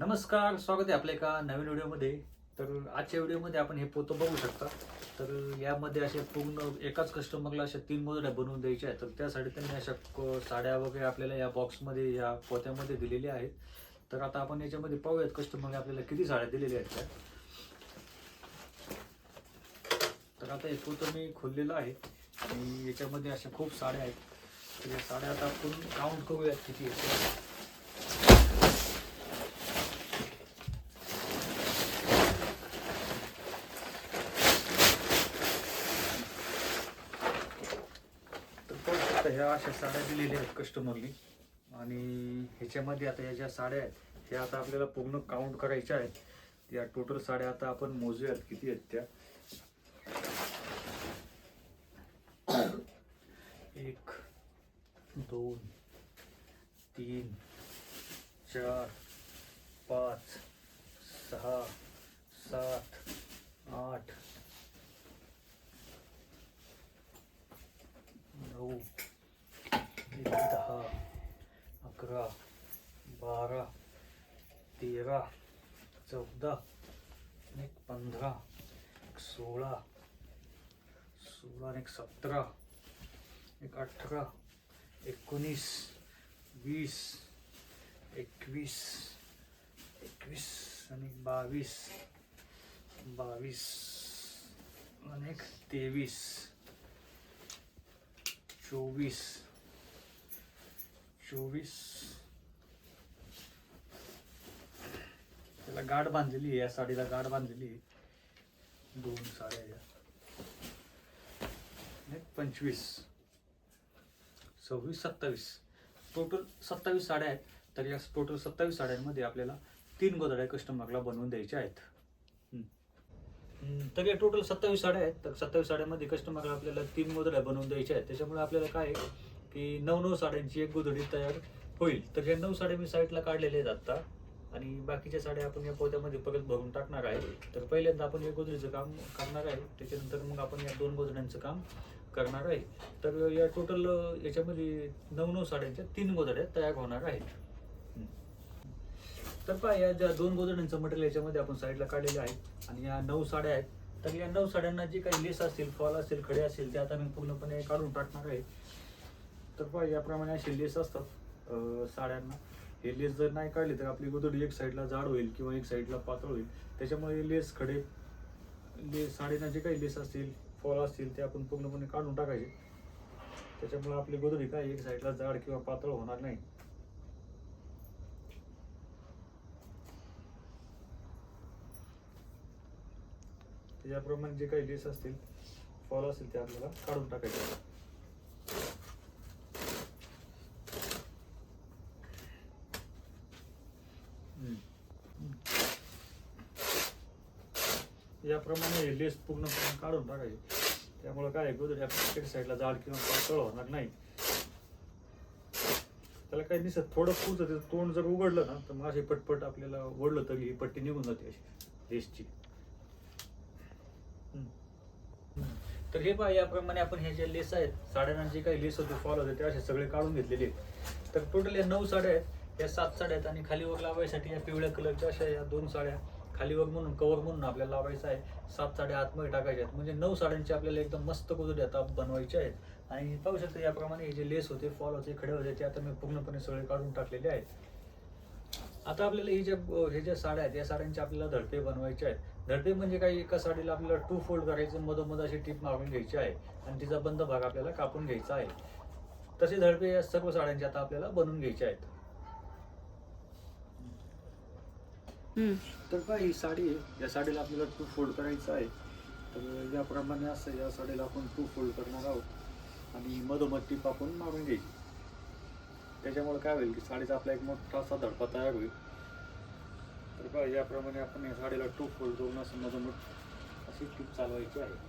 नमस्कार, स्वागत आहे आपल्या एका नवीन व्हिडिओमध्ये. तर आजच्या व्हिडिओमध्ये आपण हे पोतं बघू शकता. तर यामध्ये असे पूर्ण एकाच कस्टमरला अशा 3 मोजड्या बनवून द्यायच्या आहेत. तर त्यासाठी त्यांनी अशा साड्या वगैरे आपल्याला या बॉक्समध्ये या पोत्यामध्ये दिलेल्या आहेत. तर आता आपण याच्यामध्ये पाहूयात कस्टमरने आपल्याला किती साड्या दिलेल्या आहेत त्या. तर आता हे पोतं मी खोललेलं आहे आणि याच्यामध्ये अशा खूप साड्या आहेत. तर या साड्या आता आपण काउंट करूयात किती आहेत. ह्या अशा साड्या दिलेल्या आहेत कस्टमरनी आणि ह्याच्यामध्ये आता ह्या ज्या साड्या आहेत ह्या आता आपल्याला पूर्ण काउंट करायच्या आहेत. या टोटल साड्या आता आपण मोजूयात किती आहेत त्या. 1 2 3 4 5 6 7 8 9 10 11 12 13 14 15 16 16 17 18 19 20 21 आणि 22 आणि 23 24 त्याला गाठ बांधलेली आहे. या साडीला गाठ बांधलेली आहे. 2 साड्या या 25 26 27 टोटल 27 साड्या आहेत. तर या टोटल 27 साड्यांमध्ये आपल्याला 3 गोधड्या कस्टमरला बनवून द्यायच्या आहेत. तर या टोटल 27 साड्या आहेत. तर 27 साड्यांमध्ये कस्टमरला आपल्याला 3 गोधड्या बनवून द्यायच्या आहेत. त्याच्यामुळे आपल्याला काय आहे की 9 साड्यांची एक गोधडी तयार होईल. तर या 9 साड्या मी साईडला काढलेल्या आहेत आता आणि बाकीच्या साड्या आपण या पोत्यामध्ये परत भरून टाकणार आहे. तर पहिल्यांदा आपण एक गोधडीचं काम करणार आहे, त्याच्यानंतर मग आपण या 2 गोधड्यांचं काम करणार आहे. तर या टोटल याच्यामध्ये 9 साड्यांच्या 3 गोधड्या तयार होणार आहेत. तर पहा, या ज्या 2 गोधड्यांचं मटेरियल याच्यामध्ये आपण साईडला काढलेलं आहे आणि या 9 साड्या आहेत. तर या 9 साड्यांना जे काही लेस असतील, फॉल असेल, खडे असेल ते आता मी पूर्णपणे काढून टाकणार आहे. तर पहा, याप्रमाणे असे लेस असतात साड्यांना. हे लेस जर नाही काढले तर आपली गोधडी एक साईडला जाड होईल किंवा एक साईडला पातळ होईल. त्याच्यामुळे लेस खडे साडीना जे काही लेस असतील, फॉल असतील ते आपण पूर्णपणे काढून टाकायचे. त्याच्यामुळे आपली गोधडी काय एक साईडला जाड किंवा पातळ होणार नाही. त्याप्रमाणे जे काही लेस असतील, फॉल असतील ते आपल्याला काढून टाकायचे. याप्रमाणे लेस पूर्णपणे काढून टाकायचे. त्यामुळे काय गोधडी आपल्या साईडला जाड किंवा पातळ होणार नाही. त्याला काही दिसत थोडं फुलतं, त्याचं तोंड जर उघडलं ना तर मग असे पटपट आपल्याला ओढलं तरी ही पट्टी निघून जाते अशी लेसची. तर हे पहा, याप्रमाणे आपण हे जे लेस आहेत साड्यांना जे काही लेस होते, फॉल होते ते असे सगळे काढून घेतलेले आहेत. तर टोटल या 9 साड्या आहेत, या 7 साड्या आहेत आणि खाली वर लावायसाठी या पिवळ्या कलरच्या अशा या 2 साड्या खाली वर म्हणून कवर म्हणून आपल्याला लावायचं आहे. 7 साड्या आतमध्ये टाकायच्या आहेत. म्हणजे 9 साड्यांची आपल्याला एकदम मस्त गोधडी आता बनवायच्या आहेत. आणि पाहू शकता याप्रमाणे हे जे लेस होते, फॉल होते, खडे होते ते आता मी पूर्णपणे सगळे काढून टाकलेले आहेत. आता आपल्याला हे ज्या साड्या आहेत या साड्यांचे आपल्याला धडपे बनवायचे आहेत. धडपे म्हणजे काही एका साडीला आपल्याला 2 फोल्ड करायचं, मधोमध अशी टीप मारून घ्यायची आहे आणि तिचा बंद भाग आपल्याला कापून घ्यायचा आहे. तसे धडपे या सर्व साड्यांचे आता आपल्याला बनवून घ्यायचे आहेत. तर पहा, ही साडी आहे, या साडीला आपल्याला 2 फोल्ड करायचं आहे. तर याप्रमाणे असं या साडीला आपण 2 फोल्ड करणार आहोत आणि मधोमध टीप आपण मारून घ्यायची. त्याच्यामुळे काय होईल की साडीचा आपला एक मोठा असा धडपा तयार होईल. तर पहा, याप्रमाणे आपण या साडीला 2 फोल्ड करून असं मधोमध अशी टीप चालवायची आहे.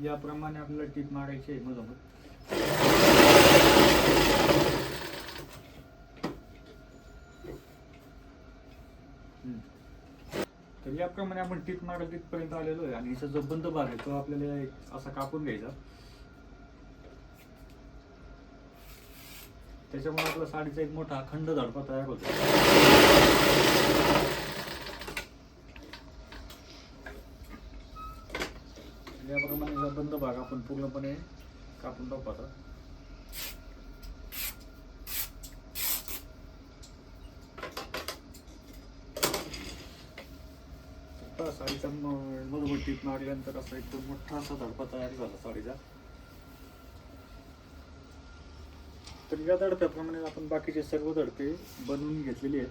याप्रमाणे आपल्याला टीप मारायची आहे मधोमध. तर याप्रमाणे आपण टीप मारल तिथपर्यंत आलेलो आहे आणि याचा जो बंद भाग आहे तो आपल्याला असा कापून घ्यायचा. त्याच्यामुळे आपला साडीचा एक मोठा अखंड धडपा तयार होतो. याप्रमाणे याचा बंद भाग आपण पूर्णपणे कापून टाकू. साडीचा मधोमध टीप मारल्यानंतर असा एकदम मोठा असा धडपा तयार झाला साडीचा. तर या धडप्याप्रमाणे आपण बाकीचे सर्व धडपे बनवून घेतलेले आहेत.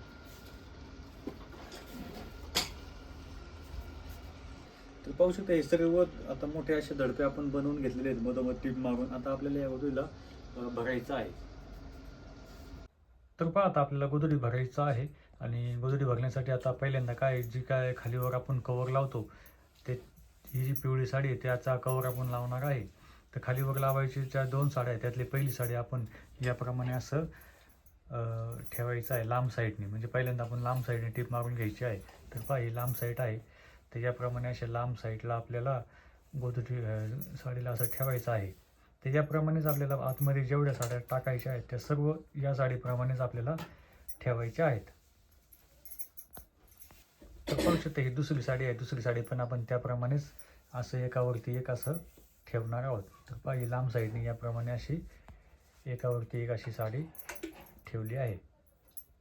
तर पाहू शकता हे सर्व आता मोठे असे धडपे आपण बनवून घेतलेले आहेत मधोमध टीप मारून. आता आपल्याला या गोधडीला भरायचं आहे. तर पहा आता आपल्याला गोधडी भरायचं आहे आणि गोधडी भरण्यासाठी आता पहिल्यांदा जी काय खालीवर आपण कवर लावतो ते ही जी पिवळी साडी आहे त्याचा कवर आपण लावणार आहे. तर खालीवर लावायची ज्या 2 साड्या आहेत त्यातली पहिली साडी आपण याप्रमाणे असं ठेवायचं आहे लांब साईडने. म्हणजे पहिल्यांदा आपण लांब साईडने टीप मारून घ्यायची आहे. तर पहा ही लांब साईड आहे. तर याप्रमाणे अशा लांब साईडला आपल्याला गोधडी साडीला असं ठेवायचं आहे. त्याच्याप्रमाणेच आपल्याला आतमध्ये जेवढ्या साड्या टाकायच्या आहेत त्या सर्व या साडीप्रमाणेच आपल्याला ठेवायच्या आहेत. तर पाहू शकता ही दुसरी साडी आहे. दुसरी साडी पण आपण त्याप्रमाणेच असं एकावरती एक असं ठेवणार आहोत. तर पहा ही लांब साईडने याप्रमाणे अशी एकावरती एक अशी साडी ठेवली आहे.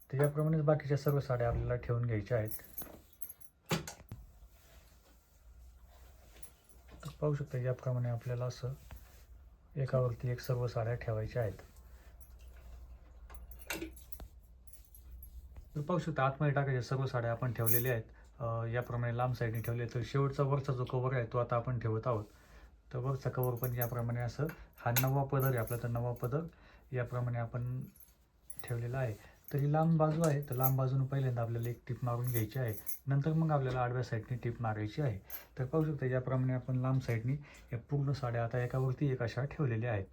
त्याच्याप्रमाणेच बाकीच्या सर्व साड्या आपल्याला ठेवून घ्यायच्या आहेत. तर पाहू शकता याप्रमाणे आपल्याला असं एकावरती एक सर्व साड्या ठेवायच्या आहेत. तर पाहू शकता आतमध्ये टाकायच्या सर्व साड्या आपण ठेवलेल्या आहेत. याप्रमाणे लांब साईडने ठेवले. तर शेवटचा वरचा जो कवर आहे तो आता आपण ठेवत आहोत. तर वरचा कवर पण याप्रमाणे असं हा 9वा पदर आहे आपला. तर 9वा पदर याप्रमाणे आपण ठेवलेला आहे. तर ही लांब बाजू आहे. तर लांब बाजूने पहिल्यांदा आपल्याला एक टीप मारून घ्यायची आहे. नंतर मग आपल्याला आडव्या साईडने टीप मारायची आहे. तर पाहू शकता याप्रमाणे आपण लांब साईडने या पूर्ण साड्या आता एकावरती एक अशा ठेवलेल्या आहेत.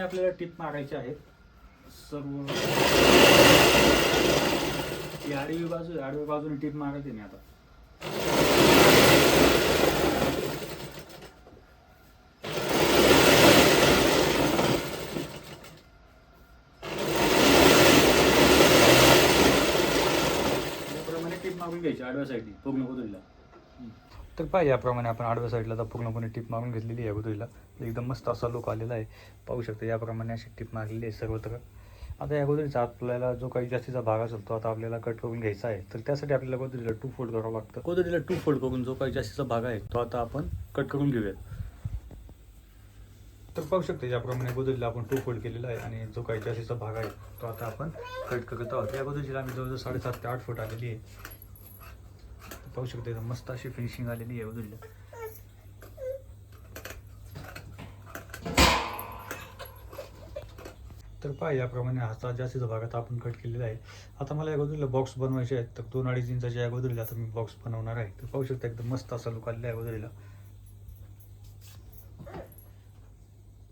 आपल्याला टीप मारायचे आहेत सर्व. ही आडवी बाजू आहे. आडव्या बाजूने टीप मारायची नाही. आता याप्रमाणे टीप मारून घ्यायची आडव्या साईडने पूर्ण गोधडीला. तर पहा याप्रमाणे आपण आडव्या साईडला तर पूर्णपणे टीप मारून घेतलेली आहे गोधडीला. एकदम मस्त असा लुक आलेला आहे. पाहू शकता याप्रमाणे अशी टीप मारलेली आहे सर्वत्र. आता या गोधडीचा आपल्याला जो काही जास्तीचा भाग असेल तो आता आपल्याला कट करून घ्यायचा आहे. तर त्यासाठी आपल्याला गोधडीला 2 फोल्ड करावं लागतं. गोधडीला 2 फोल्ड करून जो काही जास्तीचा भाग आहे तो आता आपण कट करून घेऊयात. तर पाहू शकता याप्रमाणे गोधडीला आपण 2 फोल्ड केलेला आहे आणि जो काही जास्तीचा भाग आहे तो आता आपण कट करत आहोत. या गोधडीला आम्ही जवळजवळ 7.5 ते 8 फूट आलेली आहे. पाहू शकता एकदम मस्त अशी फिनिशिंग आलेली आहे गोधडीला. तर पहा याप्रमाणे हाचा जास्तीचा भागात आपण कट केलेला आहे. आता मला या गोधडीला बॉक्स बनवायचे आहेत. तर 2-2.5 इंचाच्या या गोधडीला आता मी बॉक्स बनवणार आहे. तर पाहू शकता एकदम मस्त असा लुक आलेला आहे गोधडीला.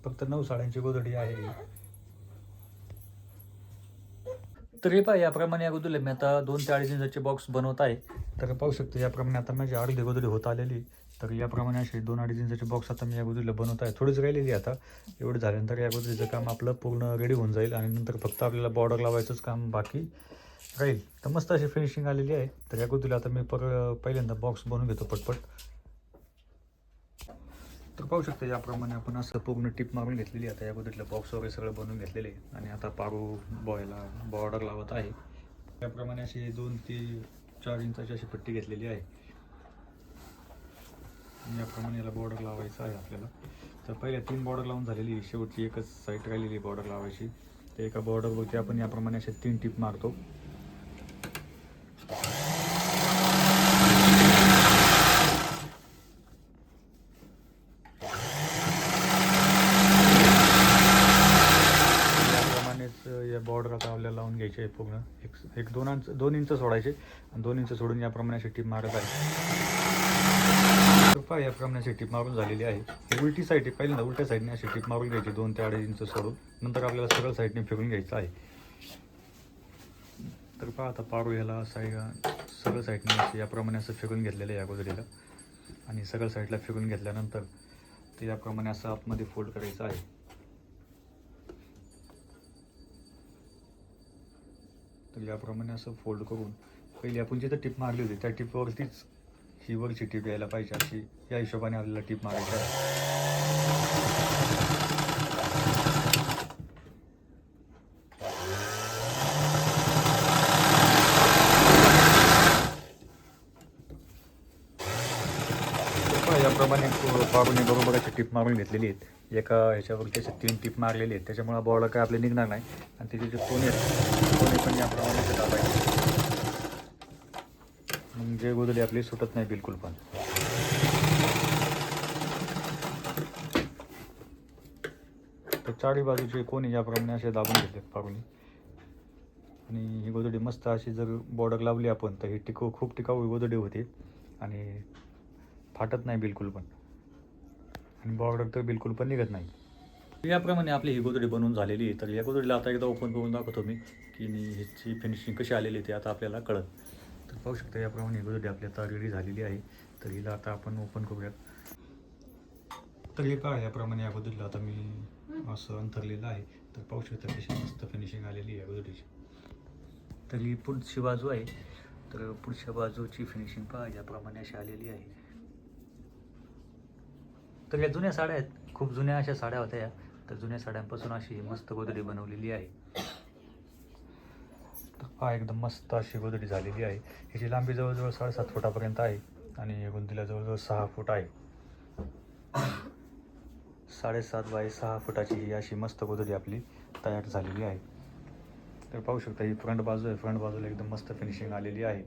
फक्त 9 साड्यांची गोधडी आहे. तर हे पहा याप्रमाणे या गोधडीला मी आता 2 ते 2.5 इंचाचे बॉक्स बनवत आहे. तर पाहू शकतो याप्रमाणे आता माझी अर्धी गोधडी होत आलेली. तर याप्रमाणे असे 2-2.5 इंचाचे बॉक्स आता मी या गोधडीला बनवत आहे. थोडीच राहिलेली आता. एवढं झाल्यानंतर या गोधडीचं काम आपलं पूर्ण रेडी होऊन जाईल आणि नंतर फक्त आपल्याला बॉर्डर लावायचंच काम बाकी राहील. तर मस्त अशी फिनिशिंग आलेली आहे. तर या गोधडीला आता मी पहिल्यांदा बॉक्स बनवून घेतो पटपट. तर पाहू शकता याप्रमाणे आपण असं पूर्ण टीप मारून घेतलेली. आता या गोधडीला बॉक्स वगैरे सगळं बनवून घेतलेले आणि आता पारू बॉयला बॉर्डर लावत आहे. त्याप्रमाणे अशी 2 ते 4 इंचाची अशी पट्टी घेतलेली आहे. याप्रमाणे याला बॉर्डर लावायचं आहे आपल्याला. तर पहिल्या 3 बॉर्डर लावून झालेली. शेवटची एकच साईड राहिलेली बॉर्डर लावायची. तर एका बॉर्डरवरती आपण याप्रमाणे असे 3 टीप मारतो. घ्यायचे आहे पूर्ण एक 2 इंच सोडायचे आणि 2 इंच सोडून याप्रमाणे अशी टीप मारत आहे. तर पहा याप्रमाणे अशी टीप मारून झालेली आहे. ही उलटी साईड आहे, पहिल्यांदा उलट्या साईडने अशी टीप मारून घ्यायची 2 ते 2.5 इंच सोडून. नंतर आपल्याला सरळ साईडने फिरून घ्यायचं आहे. तर पहा आता पारू याला सरळ साईडने असे याप्रमाणे असं फिरून घेतलेलं आहे या गोदडीला आणि सरळ साईडला फिरून घेतल्यानंतर ते याप्रमाणे असं आतमध्ये फोल्ड करायचं आहे. तर याप्रमाणे असं फोल्ड करून पहिली आपण जिथं टीप मारली होती त्या टीपवरतीच ही वरची टीप यायला पाहिजे अशी या हिशोबाने आपल्याला टीप मारायची आहे. याप्रमाणे पारूने बरोबर अशी टीप मारून घेतलेली आहेत. एका ह्याच्यावरती असे 3 टीप मारलेली आहेत, त्याच्यामुळे बॉर्डर काय आपले निघणार नाही आणि त्याचे जे कोणे आहेत कोणे पण याप्रमाणे दाबायचे म्हणजे गोदडी आपली सुटत नाही बिलकुल पण. तर चारी बाजूचे कोणी याप्रमाणे असे दाबून घेतलेत पारूने आणि ही गोदडी मस्त अशी जर बॉर्डर लावली आपण तर ही खूप टिकाऊ गोदडी होते आणि फाटत नाही बिलकुल पण आणि बॉर्डर तर बिलकुल पण निघत नाही. याप्रमाणे आपली ही गोदडी बनवून झालेली आहे. तर या गोदडीला आता एकदा ओपन करून दाखवतो मी की ह्याची फिनिशिंग कशी आलेली ते आता आपल्याला कळत. तर पाहू शकता याप्रमाणे ही गोदडी आपली आता रेडी झालेली आहे. तर हिला आता आपण ओपन करूयात. तर हे पहा याप्रमाणे या गोदडीला आता मी असं अंथरलेलं आहे. तर पाहू शकता कशी मस्त फिनिशिंग आलेली आहे या गोदडीची. तर ही पुढची बाजू आहे. तर पुढच्या बाजूची फिनिशिंग पहा याप्रमाणे अशी आलेली आहे. तर या जुन्या साड्या आहेत, खूप जुन्या अशा साड्या होत्या या. तर जुन्या साड्यांपासून अशी मस्त गोदडी बनवलेली आहे. तर पहा एकदम मस्त अशी गोदडी झालेली आहे. ह्याची लांबी जवळजवळ 7.5 फुटापर्यंत आहे आणि या गोदडीला जवळजवळ 6 फूट आहे. 7.5 बाय 6 फुटाची ही अशी मस्त गोदडी आपली तयार झालेली आहे. तर पाहू शकता ही फ्रंट बाजू आहे. फ्रंट बाजूला एकदम मस्त फिनिशिंग आलेली आहे.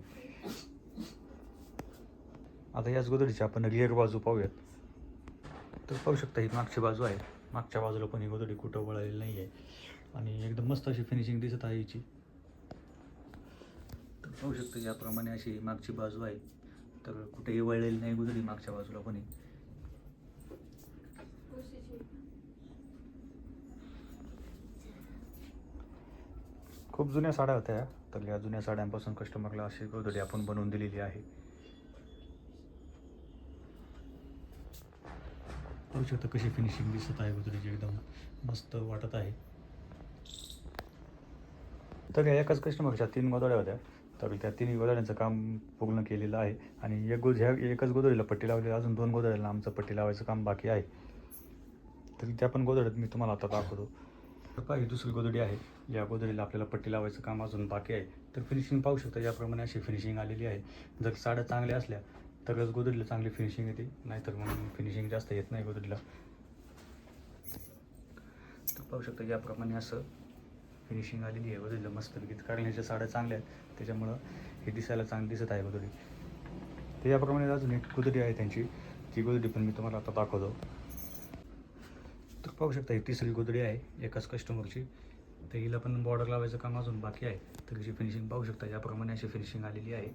आता याच गोदडीची आपण रिअर बाजू पाहूयात. तर पाहू शकता ही मागची बाजू आहे. मागच्या बाजूला पण ही गोदडी कुठं वळलेली नाही आहे आणि एकदम मस्त अशी फिनिशिंग दिसत आहे हिची. तर पाहू शकता याप्रमाणे अशी मागची बाजू आहे. तर कुठेही वळलेली नाही गोदडी मागच्या बाजूला पण. खूप जुन्या साड्या होत्या. तर या जुन्या साड्यांपासून कस्टमरला अशी गोदडी आपण बनवून दिलेली आहे. पाहू शकता कशी फिनिशिंग दिसत आहे गोदडीची, एकदम मस्त वाटत आहे. तर या एकाच कस्टमरच्या 3 गोदड्या होत्या. तर त्या 3 गोदड्यांचं काम पूर्ण केलेलं आहे आणि एकाच गोदडीला पट्टी लावली. अजून 2 गोदड्यांना आमचं पट्टी लावायचं काम बाकी आहे. तर त्या पण गोदड्यात मी तुम्हाला आता दाखवतो. तर पहा ही दुसरी गोदडी आहे. या गोदडीला आपल्याला पट्टी लावायचं काम अजून बाकी आहे. तर फिनिशिंग पाहू शकता याप्रमाणे अशी फिनिशिंग आलेली आहे. जर साड्या चांगल्या असल्या तरच गोदडीला चांगली फिनिशिंग येते, नाहीतर मग फिनिशिंग जास्त येत नाही गोदडीला. तर पाहू शकता याप्रमाणे असं फिनिशिंग आलेली आहे गोदडीला मस्त. कारण ह्याच्या साड्या चांगल्या आहेत त्याच्यामुळं हे दिसायला चांगली दिसत आहे गोदडी. तर याप्रमाणे अजून एक गोदडी आहे त्यांची, ती गोदडी पण मी तुम्हाला आता दाखवतो. तर पाहू शकता ही तिसरी गोदडी आहे एकाच कस्टमरची. तर हिला पण बॉर्डर लावायचं काम अजून बाकी आहे. तर हिची फिनिशिंग पाहू शकता याप्रमाणे अशी फिनिशिंग आलेली आहे.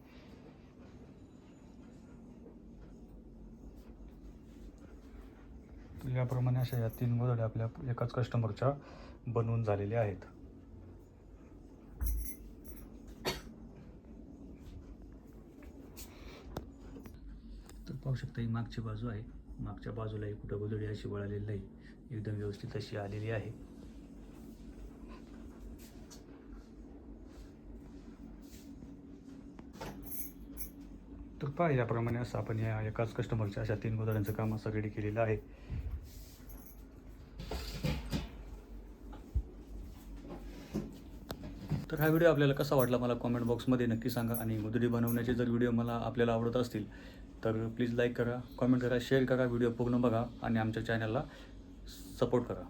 तर याप्रमाणे अशा या 3 गोदड्या आपल्या एकाच कस्टमरच्या बनवून झालेल्या आहेत. तर पाहू शकता ही मागची बाजू आहे. मागच्या बाजूलाही कुठं गोदडी अशी वळालेली नाही, एकदम व्यवस्थित अशी आलेली आहे. तर पहा याप्रमाणे असं आपण या एकाच कस्टमरच्या अशा 3 गोदड्यांचं काम असं रेडी केलेलं आहे. तर हा व्हिडिओ आपल्याला कसा वाटला मला कॉमेंट बॉक्समध्ये नक्की सांगा आणि गोदडी बनवण्याचे जर व्हिडिओ आपल्याला आवडत असतील तर प्लीज लाईक करा, कॉमेंट करा, शेअर करा, व्हिडिओ पूर्ण बघा आणि आमच्या चॅनलला सपोर्ट करा.